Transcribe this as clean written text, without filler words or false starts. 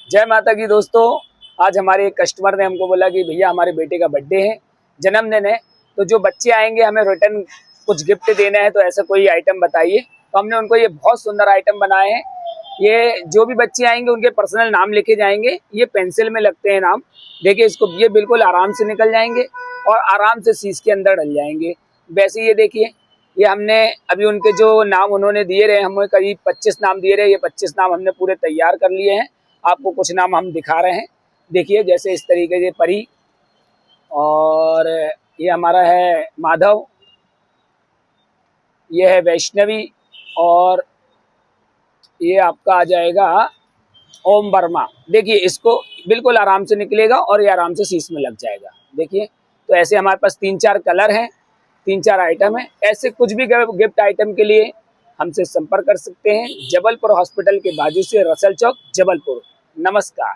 जय माता की दोस्तों। आज हमारे एक कस्टमर ने हमको बोला कि भैया हमारे बेटे का बर्थडे है, जन्मदिन है, तो जो बच्चे आएंगे हमें रिटर्न कुछ गिफ्ट देना है, तो ऐसा कोई आइटम बताइए। तो हमने उनको ये बहुत सुंदर आइटम बनाए हैं। ये जो भी बच्चे आएंगे उनके पर्सनल नाम लिखे जाएंगे। ये पेंसिल में लगते हैं नाम। देखिए इसको, ये बिल्कुल आराम से निकल जाएंगे और आराम से शीश के अंदर डल जाएंगे। वैसे ये देखिए, ये हमने अभी उनके जो नाम उन्होंने दिए रहे, हमें करीब 25 नाम दिए रहे। ये 25 नाम हमने पूरे तैयार कर लिए हैं। आपको कुछ नाम हम दिखा रहे हैं। देखिए जैसे इस तरीके से परी, और ये हमारा है माधव, ये है वैष्णवी, और ये आपका आ जाएगा ओम वर्मा। देखिए इसको बिल्कुल आराम से निकलेगा और ये आराम से शीश में लग जाएगा। देखिए, तो ऐसे हमारे पास 3-4 कलर हैं, 3-4 आइटम है। ऐसे कुछ भी गिफ्ट आइटम के लिए हमसे संपर्क कर सकते हैं। जबलपुर हॉस्पिटल के बाजू से, रसल चौक, जबलपुर। नमस्कार।